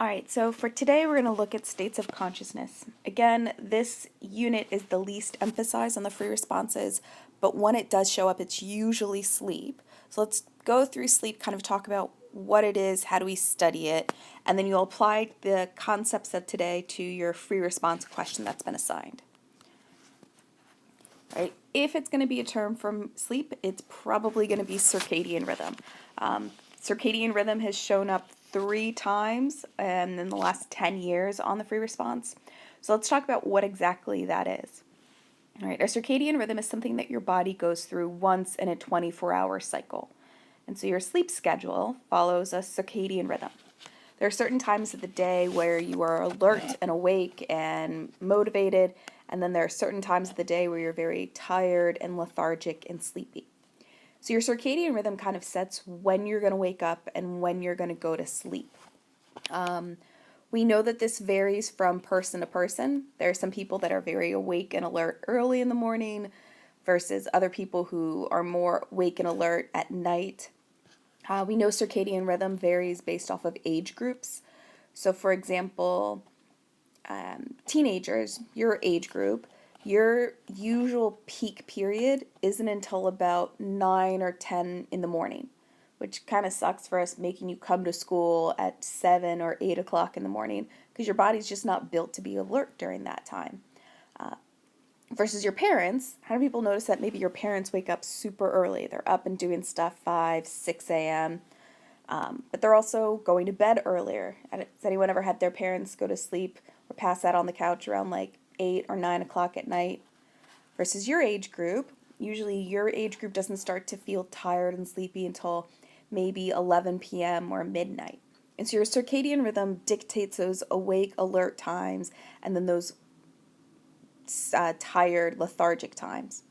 All right, so for today, we're going to look at states of consciousness. Again, this unit is the least emphasized on the free responses, but when it does show up, it's usually sleep. So let's go through sleep, kind of talk about what it is, how do we study it, and then you'll apply the concepts of today to your free response question that's been assigned. Right? If it's going to be a term from sleep, it's probably going to be circadian rhythm. Circadian rhythm has shown up 3 times in the last 10 years on the free response. So let's talk about what exactly that is. All right, a circadian rhythm is something that your body goes through once in a 24-hour cycle. And so your sleep schedule follows a circadian rhythm. There are certain times of the day where you are alert and awake and motivated, and then there are certain times of the day where you're very tired and lethargic and sleepy. So your circadian rhythm kind of sets when you're going to wake up and when you're going to go to sleep. We know that this varies from person to person. There are some people that are very awake and alert early in the morning versus other people who are more awake and alert at night. We know circadian rhythm varies based off of age groups. So, for example, teenagers, your age group, your usual peak period isn't until about 9 or 10 in the morning, which kind of sucks for us, making you come to school at 7 or 8 o'clock in the morning because your body's just not built to be alert during that time. Versus your parents, how do people notice that maybe your parents wake up super early? They're up and doing stuff 5, 6 a.m., but they're also going to bed earlier. Has anyone ever had their parents go to sleep or pass out on the couch around like 8 or 9 o'clock at night? Versus your age group, usually your age group doesn't start to feel tired and sleepy until maybe 11 p.m. or midnight. And so your circadian rhythm dictates those awake, alert times and then those tired, lethargic times.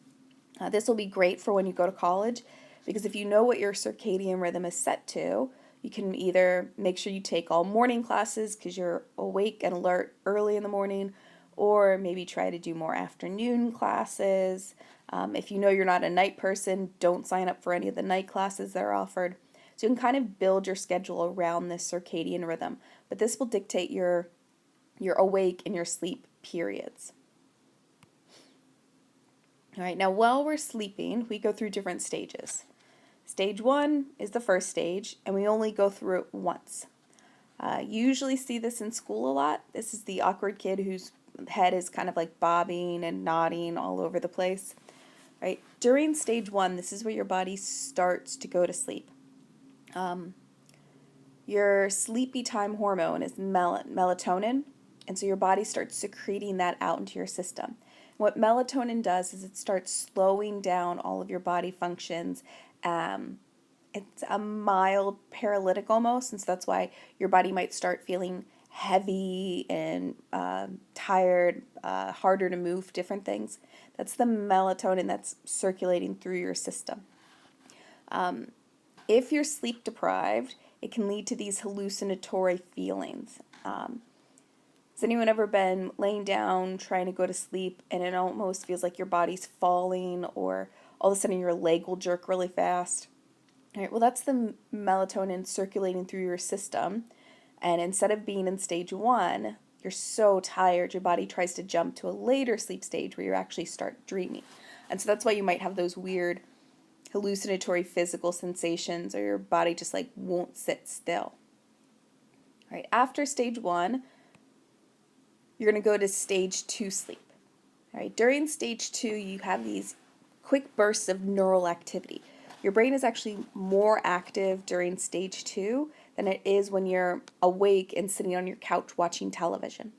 This will be great for when you go to college because if you know what your circadian rhythm is set to, you can either make sure you take all morning classes because you're awake and alert early in the morning, or maybe try to do more afternoon classes. If you know you're not a night person, don't sign up for any of the night classes that are offered. So you can kind of build your schedule around this circadian rhythm, but this will dictate your awake and your sleep periods. All right, now while we're sleeping, we go through different stages. Stage 1 is the first stage, and we only go through it once. You usually see this in school a lot. This is the awkward kid whose head is kind of like bobbing and nodding all over the place. Right? During stage 1, this is where your body starts to go to sleep. Your sleepy time hormone is melatonin, and so your body starts secreting that out into your system. What melatonin does is it starts slowing down all of your body functions. It's a mild paralytic almost, and so that's why your body might start feeling heavy and tired, harder to move, different things. That's the melatonin that's circulating through your system. If you're sleep deprived, it can lead to these hallucinatory feelings. Has anyone ever been laying down trying to go to sleep and it almost feels like your body's falling, or all of a sudden your leg will jerk really fast? All right, well, that's the melatonin circulating through your system. And instead of being in stage 1, you're so tired, your body tries to jump to a later sleep stage where you actually start dreaming. And so that's why you might have those weird hallucinatory physical sensations, or your body just like won't sit still. All right, after stage 1, you're going to go to stage 2 sleep. All right, during stage 2, you have these quick bursts of neural activity. Your brain is actually more active during stage 2 than it is when you're awake and sitting on your couch watching television.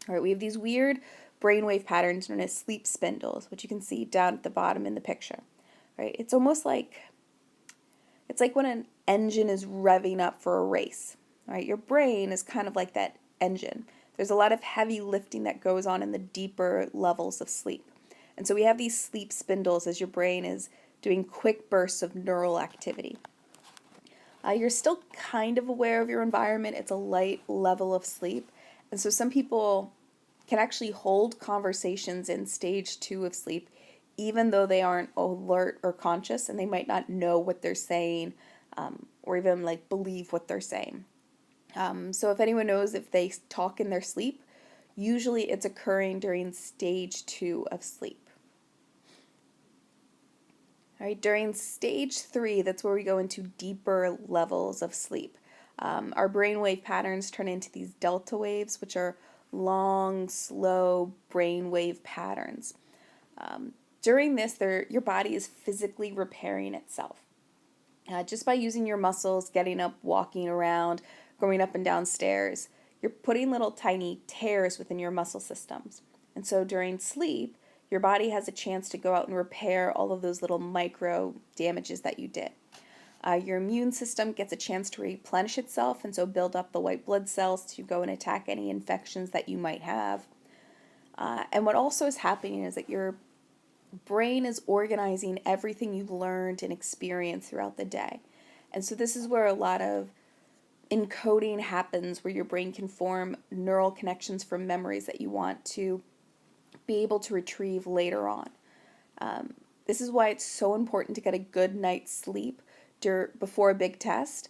All right, we have these weird brainwave patterns known as sleep spindles, which you can see down at the bottom in the picture. All right, it's like when an engine is revving up for a race. All right, your brain is kind of like that engine. There's a lot of heavy lifting that goes on in the deeper levels of sleep. And so we have these sleep spindles as your brain is doing quick bursts of neural activity. You're still kind of aware of your environment. It's a light level of sleep. And so some people can actually hold conversations in stage 2 of sleep, even though they aren't alert or conscious, and they might not know what they're saying, or even like believe what they're saying. So if anyone knows if they talk in their sleep, usually it's occurring during stage 2 of sleep. All right, during stage 3, that's where we go into deeper levels of sleep. Our brainwave patterns turn into these delta waves, which are long, slow brainwave patterns. During this, your body is physically repairing itself. Just by using your muscles, getting up, walking around, going up and down stairs, you're putting little tiny tears within your muscle systems. And so during sleep, your body has a chance to go out and repair all of those little micro damages that you did. Your immune system gets a chance to replenish itself and so build up the white blood cells to go and attack any infections that you might have. And what also is happening is that your brain is organizing everything you've learned and experienced throughout the day. And so this is where a lot of encoding happens, where your brain can form neural connections from memories that you want to be able to retrieve later on. This is why it's so important to get a good night's sleep before a big test,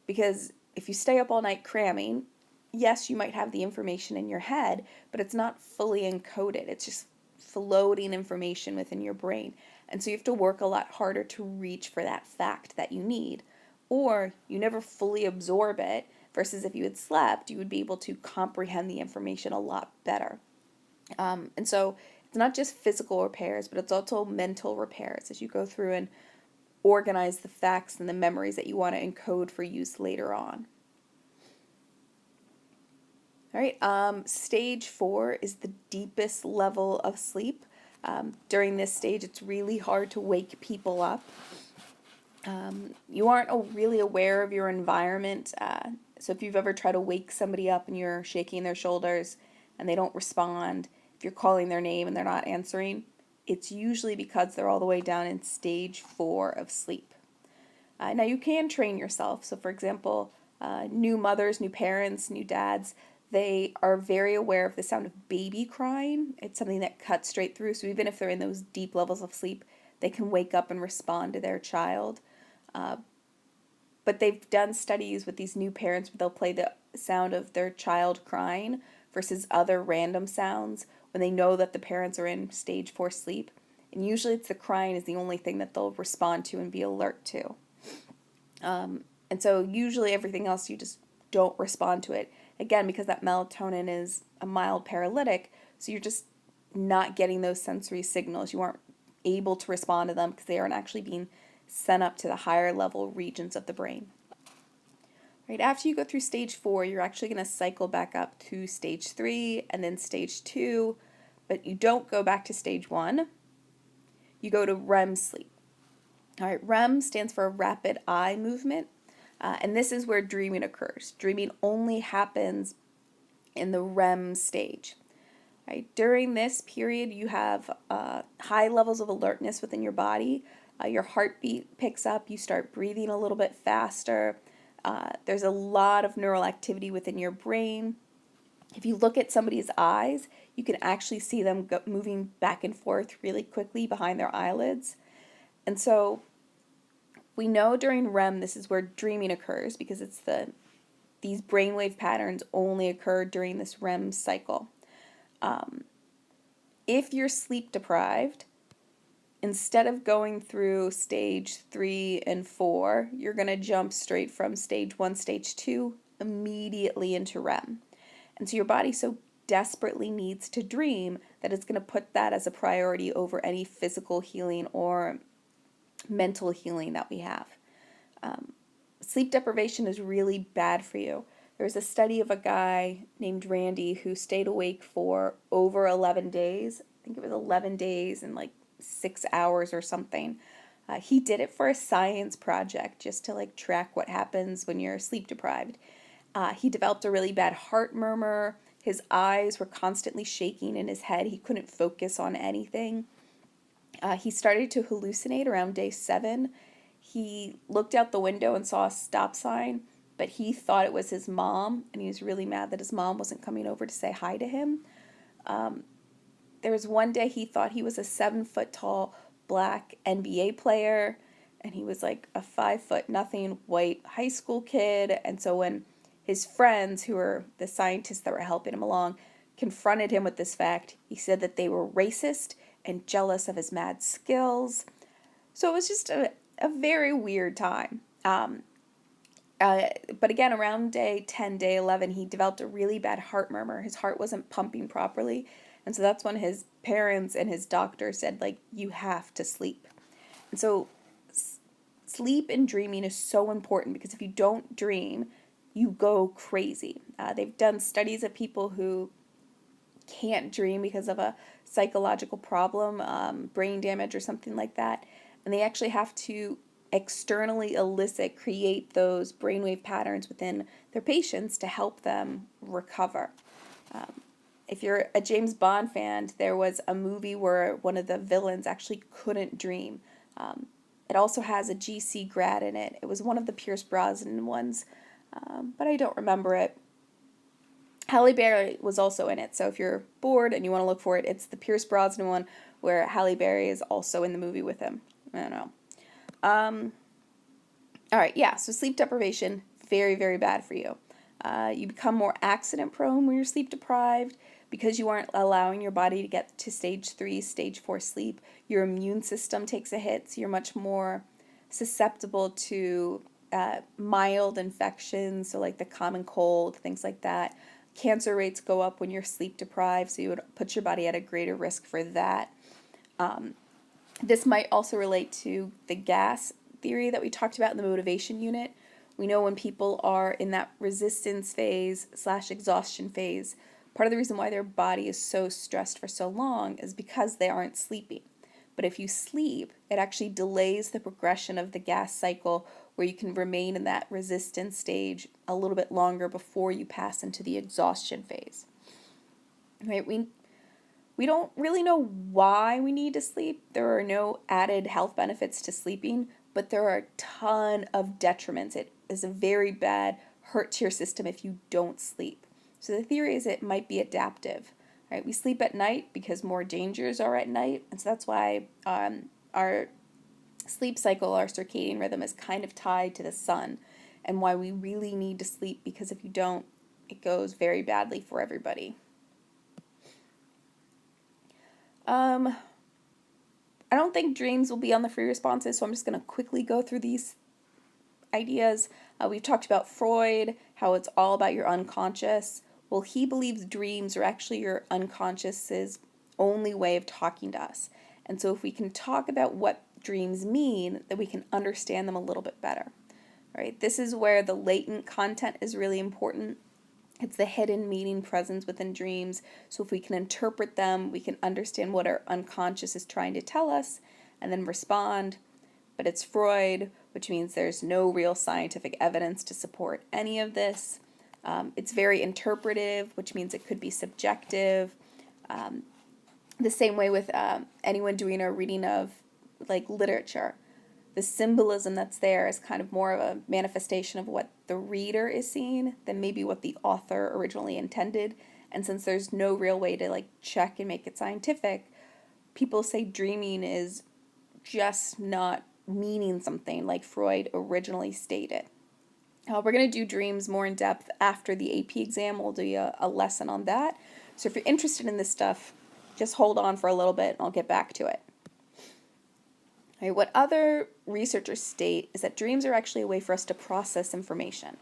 because if you stay up all night cramming, yes, you might have the information in your head, but it's not fully encoded. It's just floating information within your brain. And so you have to work a lot harder to reach for that fact that you need. Or you never fully absorb it, versus if you had slept, you would be able to comprehend the information a lot better. And so it's not just physical repairs, but it's also mental repairs as you go through and organize the facts and the memories that you want to encode for use later on. All right, stage 4 is the deepest level of sleep. During this stage, it's really hard to wake people up. You aren't really aware of your environment. So if you've ever tried to wake somebody up and you're shaking their shoulders and they don't respond, if you're calling their name and they're not answering, it's usually because they're all the way down in stage 4 of sleep. Now you can train yourself. So for example, new mothers, new parents, new dads, they are very aware of the sound of baby crying. It's something that cuts straight through. So even if they're in those deep levels of sleep, they can wake up and respond to their child. But they've done studies with these new parents where they'll play the sound of their child crying versus other random sounds when they know that the parents are in stage 4 sleep. And usually it's the crying is the only thing that they'll respond to and be alert to. And so usually everything else you just don't respond to it. Again, because that melatonin is a mild paralytic, so you're just not getting those sensory signals. You aren't able to respond to them because they aren't actually being sent up to the higher level regions of the brain. Right, after you go through stage 4, you're actually going to cycle back up to stage 3 and then stage 2, but you don't go back to stage 1. You go to REM sleep. All right, REM stands for rapid eye movement, and this is where dreaming occurs. Dreaming only happens in the REM stage. Right, during this period, you have high levels of alertness within your body. Your heartbeat picks up. You start breathing a little bit faster. There's a lot of neural activity within your brain. If you look at somebody's eyes, you can actually see them moving back and forth really quickly behind their eyelids. And so we know during REM this is where dreaming occurs, because these brainwave patterns only occur during this REM cycle. If you're sleep deprived, instead of going through stage 3 and 4, you're going to jump straight from stage 1, stage 2, immediately into REM. And so your body so desperately needs to dream that it's going to put that as a priority over any physical healing or mental healing that we have. Sleep deprivation is really bad for you. There was a study of a guy named Randy who stayed awake for over 11 days. I think it was 11 days and like 6 hours or something. He did it for a science project just to track what happens when you're sleep deprived. He developed a really bad heart murmur. His eyes were constantly shaking in his head. He couldn't focus on anything. He started to hallucinate around day 7. He looked out the window and saw a stop sign, but he thought it was his mom, and he was really mad that his mom wasn't coming over to say hi to him. There was one day he thought he was a 7-foot tall black NBA player, and he was like a 5-foot nothing white high school kid. And so when his friends, who were the scientists that were helping him along, confronted him with this fact. He said that they were racist and jealous of his mad skills. So it was just a very weird time. But again, around day 10, day 11, he developed a really bad heart murmur. His heart wasn't pumping properly. And so that's when his parents and his doctor said, like, you have to sleep. And so sleep and dreaming is so important, because if you don't dream, you go crazy. They've done studies of people who can't dream because of a psychological problem, brain damage or something like that. And they actually have to externally create those brainwave patterns within their patients to help them recover. If you're a James Bond fan, there was a movie where one of the villains actually couldn't dream. It also has a GC grad in it. It was one of the Pierce Brosnan ones, but I don't remember it. Halle Berry was also in it, so if you're bored and you want to look for it, it's the Pierce Brosnan one where Halle Berry is also in the movie with him. I don't know. All right, yeah, so sleep deprivation, very, very bad for you. You become more accident prone when you're sleep deprived because you aren't allowing your body to get to stage 3, stage 4 sleep. Your immune system takes a hit, so you're much more susceptible to mild infections, so like the common cold, things like that. Cancer rates go up when you're sleep deprived, so you would put your body at a greater risk for that. This might also relate to the gas theory that we talked about in the motivation unit. We know when people are in that resistance phase / exhaustion phase, part of the reason why their body is so stressed for so long is because they aren't sleeping. But if you sleep, it actually delays the progression of the gas cycle, where you can remain in that resistance stage a little bit longer before you pass into the exhaustion phase. Right? We don't really know why we need to sleep. There are no added health benefits to sleeping, but there are a ton of detriments. It is a very bad hurt to your system if you don't sleep. So the theory is it might be adaptive. Right? We sleep at night because more dangers are at night, and so that's why our sleep cycle, our circadian rhythm, is kind of tied to the sun, and why we really need to sleep, because if you don't, it goes very badly for everybody. I don't think dreams will be on the free responses, so I'm just going to quickly go through these ideas. We've talked about Freud, how it's all about your unconscious. Well, he believes dreams are actually your unconscious's only way of talking to us. And so if we can talk about what dreams mean, then we can understand them a little bit better. Right? This is where the latent content is really important. It's the hidden meaning presence within dreams. So if we can interpret them, we can understand what our unconscious is trying to tell us and then respond. But it's Freud, which means there's no real scientific evidence to support any of this. It's very interpretive, which means it could be subjective. The same way with anyone doing a reading of like literature. The symbolism that's there is kind of more of a manifestation of what the reader is seeing than maybe what the author originally intended. And since there's no real way to like check and make it scientific, people say dreaming is just not meaning something like Freud originally stated. We're going to do dreams more in depth after the AP exam. We'll do a lesson on that. So if you're interested in this stuff, just hold on for a little bit and I'll get back to it. Right, what other researchers state is that dreams are actually a way for us to process information.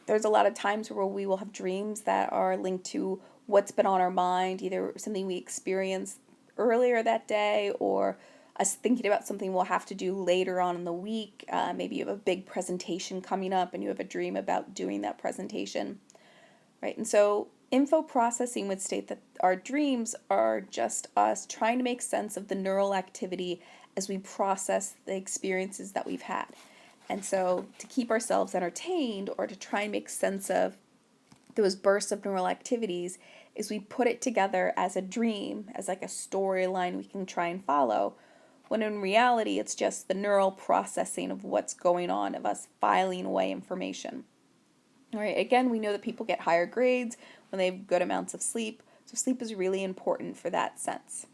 There's a lot of times where we will have dreams that are linked to what's been on our mind, either something we experienced earlier that day or us thinking about something we'll have to do later on in the week. Maybe you have a big presentation coming up and you have a dream about doing that presentation. Right, and so info processing would state that our dreams are just us trying to make sense of the neural activity as we process the experiences that we've had. And so to keep ourselves entertained or to try and make sense of those bursts of neural activities is we put it together as a dream, as like a storyline we can try and follow, when in reality it's just the neural processing of what's going on, of us filing away information. All right, again, we know that people get higher grades when they have good amounts of sleep, so sleep is really important for that sense.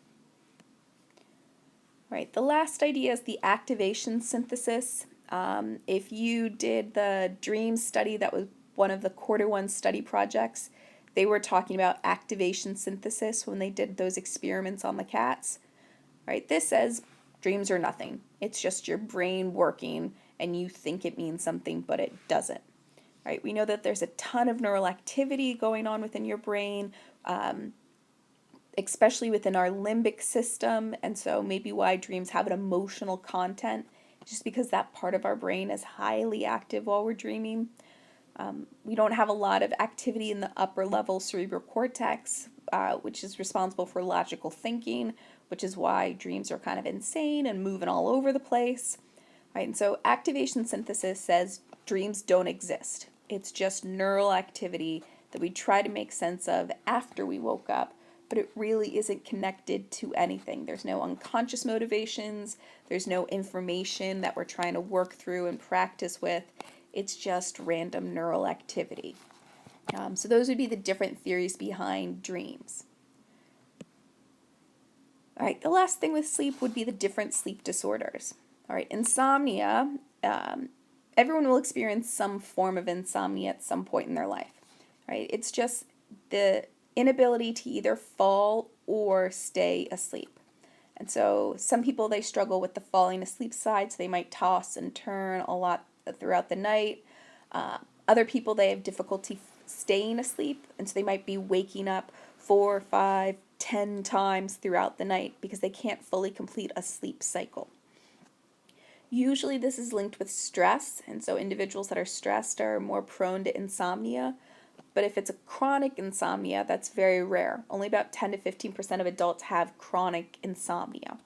All right, the last idea is the activation synthesis. If you did the dream study that was one of the Quarter 1 study projects, they were talking about activation synthesis when they did those experiments on the cats. Right? This says dreams are nothing. It's just your brain working and you think it means something, but it doesn't. Right? We know that there's a ton of neural activity going on within your brain, especially within our limbic system, and so maybe why dreams have an emotional content, just because that part of our brain is highly active while we're dreaming. We don't have a lot of activity in the upper level cerebral cortex, which is responsible for logical thinking, which is why dreams are kind of insane and moving all over the place. Right? And so activation synthesis says dreams don't exist. It's just neural activity that we try to make sense of after we woke up, but it really isn't connected to anything. There's no unconscious motivations. There's no information that we're trying to work through and practice with. It's just random neural activity. So those would be the different theories behind dreams. All right, the last thing with sleep would be the different sleep disorders. All right, insomnia, everyone will experience some form of insomnia at some point in their life. Right? It's just the inability to either fall or stay asleep. And so some people, they struggle with the falling asleep side, so they might toss and turn a lot throughout the night. Other people, they have difficulty staying asleep, and so they might be waking up 4, 5, 10 times throughout the night because they can't fully complete a sleep cycle. Usually this is linked with stress, and so individuals that are stressed are more prone to insomnia. But if it's a chronic insomnia, that's very rare. Only about 10 to 15% of adults have chronic insomnia.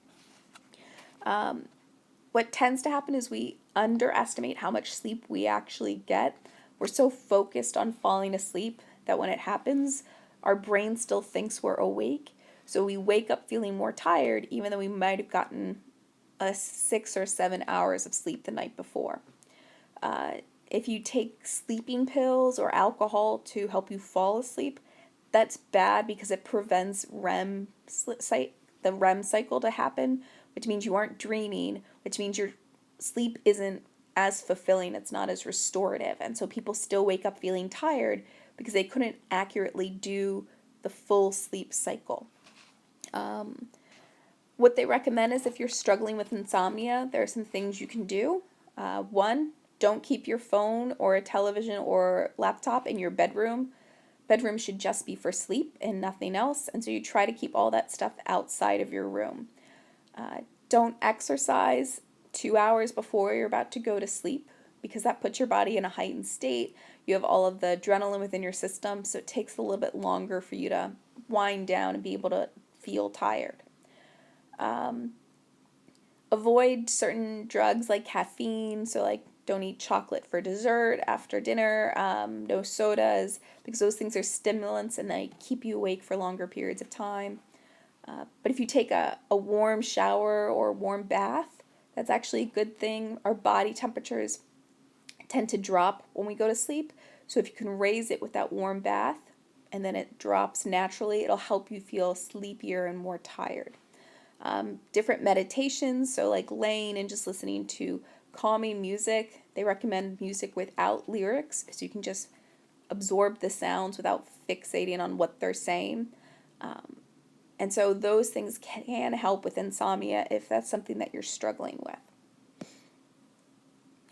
What tends to happen is we underestimate how much sleep we actually get. We're so focused on falling asleep that when it happens, our brain still thinks we're awake. So we wake up feeling more tired, even though we might have gotten 6 or 7 hours of sleep the night before. If you take sleeping pills or alcohol to help you fall asleep, that's bad because it prevents the REM cycle to happen, which means you aren't dreaming, which means your sleep isn't as fulfilling, it's not as restorative. And so people still wake up feeling tired because they couldn't accurately do the full sleep cycle. What they recommend is if you're struggling with insomnia, there are some things you can do. One, don't keep your phone or a television or laptop in your bedroom. Bedroom should just be for sleep and nothing else, and so you try to keep all that stuff outside of your room. Don't exercise 2 hours before you're about to go to sleep because that puts your body in a heightened state. You have all of the adrenaline within your system, so it takes a little bit longer for you to wind down and be able to feel tired. Avoid certain drugs like caffeine, so like don't eat chocolate for dessert after dinner, no sodas, because those things are stimulants and they keep you awake for longer periods of time. But if you take a warm shower or warm bath, that's actually a good thing. Our body temperatures tend to drop when we go to sleep, so if you can raise it with that warm bath and then it drops naturally, it'll help you feel sleepier and more tired. Different meditations, so like laying and just listening to calming music. They recommend music without lyrics, so you can just absorb the sounds without fixating on what they're saying. And so those things can help with insomnia if that's something that you're struggling with.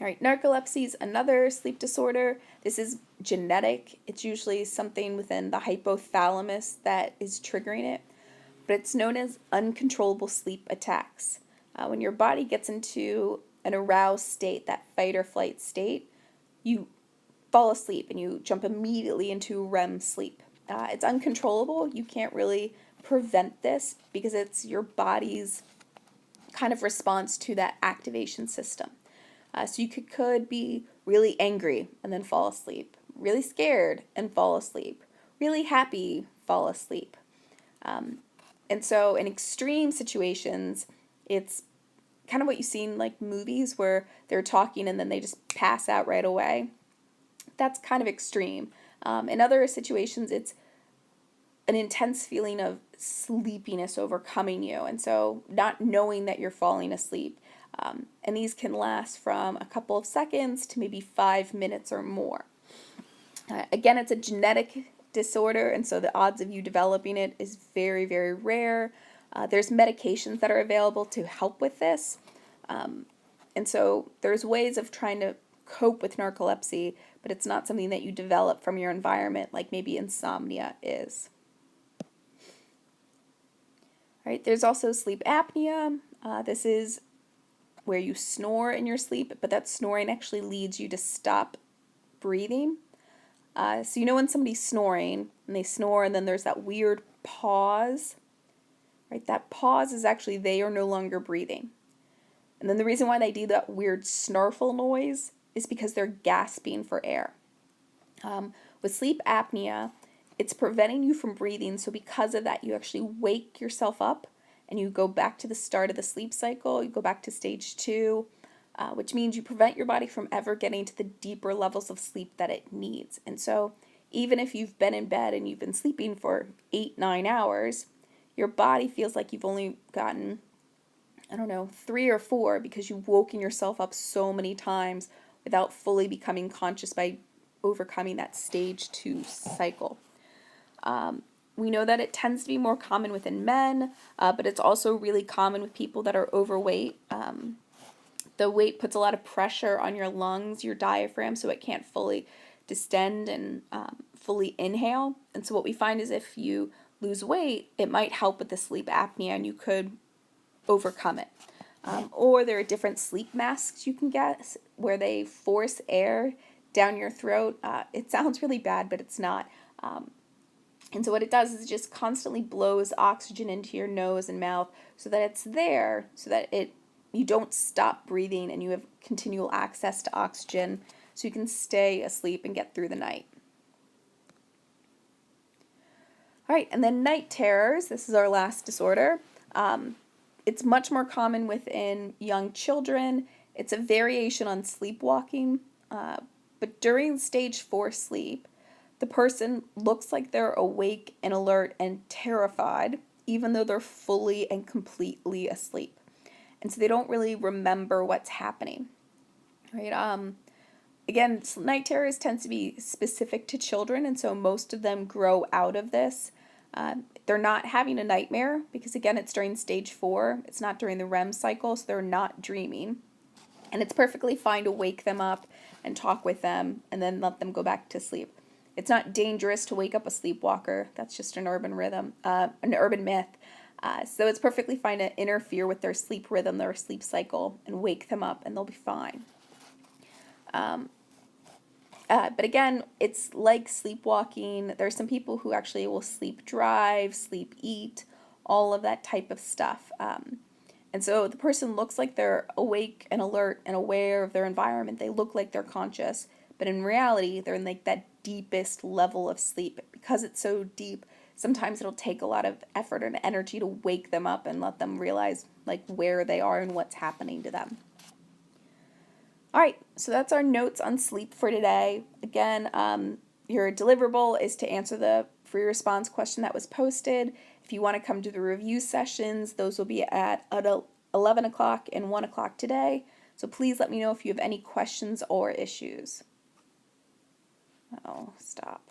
All right, narcolepsy is another sleep disorder. This is genetic. It's usually something within the hypothalamus that is triggering it, but it's known as uncontrollable sleep attacks. When your body gets into an aroused state, that fight or flight state, you fall asleep and you jump immediately into REM sleep. It's uncontrollable. You can't really prevent this because it's your body's kind of response to that activation system. So you could be really angry and then fall asleep, really scared and fall asleep, really happy, fall asleep. And so in extreme situations, it's kind of what you see in like movies where they're talking and then they just pass out right away. That's kind of extreme. In other situations, it's an intense feeling of sleepiness overcoming you, and so not knowing that you're falling asleep. And these can last from a couple of seconds to maybe 5 minutes or more. Again, it's a genetic disorder, and so the odds of you developing it is very, very rare. There's medications that are available to help with this. And so there's ways of trying to cope with narcolepsy, but it's not something that you develop from your environment like maybe insomnia is. All right, there's also sleep apnea. This is where you snore in your sleep, but that snoring actually leads you to stop breathing. So you know when somebody's snoring, and they snore, and then there's that weird pause, right? That pause is actually they are no longer breathing. And then the reason why they do that weird snarfle noise is because they're gasping for air. With sleep apnea, it's preventing you from breathing, so because of that, you actually wake yourself up and you go back to the start of the sleep cycle. You go back to stage 2, which means you prevent your body from ever getting to the deeper levels of sleep that it needs. And so even if you've been in bed and you've been sleeping for 8-9 hours, your body feels like you've only gotten, 3 or 4 because you've woken yourself up so many times without fully becoming conscious by overcoming that stage 2 cycle. We know that it tends to be more common within men, but it's also really common with people that are overweight. The weight puts a lot of pressure on your lungs, your diaphragm, so it can't fully distend and fully inhale. And so what we find is if you lose weight, it might help with the sleep apnea and you could overcome it. Or there are different sleep masks you can get where they force air down your throat. It sounds really bad, but it's not. And so what it does is it just constantly blows oxygen into your nose and mouth so that it's there, so that you don't stop breathing and you have continual access to oxygen so you can stay asleep and get through the night. All right, and then night terrors. This is our last disorder. It's much more common within young children. It's a variation on sleepwalking, but during stage 4 sleep, the person looks like they're awake and alert and terrified, even though they're fully and completely asleep. And so they don't really remember what's happening, right? Again, night terrors tends to be specific to children, and so most of them grow out of this. They're not having a nightmare because, again, it's during stage 4. It's not during the REM cycle, so they're not dreaming. And it's perfectly fine to wake them up and talk with them and then let them go back to sleep. It's not dangerous to wake up a sleepwalker. That's just an urban myth. So it's perfectly fine to interfere with their sleep rhythm, their sleep cycle, and wake them up, and they'll be fine. But again, it's like sleepwalking. There are some people who actually will sleep drive, sleep eat, all of that type of stuff. And so the person looks like they're awake and alert and aware of their environment. They look like they're conscious, but in reality, they're in like that deepest level of sleep. Because it's so deep, sometimes it'll take a lot of effort and energy to wake them up and let them realize like where they are and what's happening to them. All right, so that's our notes on sleep for today. Again, your deliverable is to answer the free response question that was posted. If you want to come to the review sessions, those will be at 11 o'clock and 1 o'clock today. So please let me know if you have any questions or issues. Oh, stop.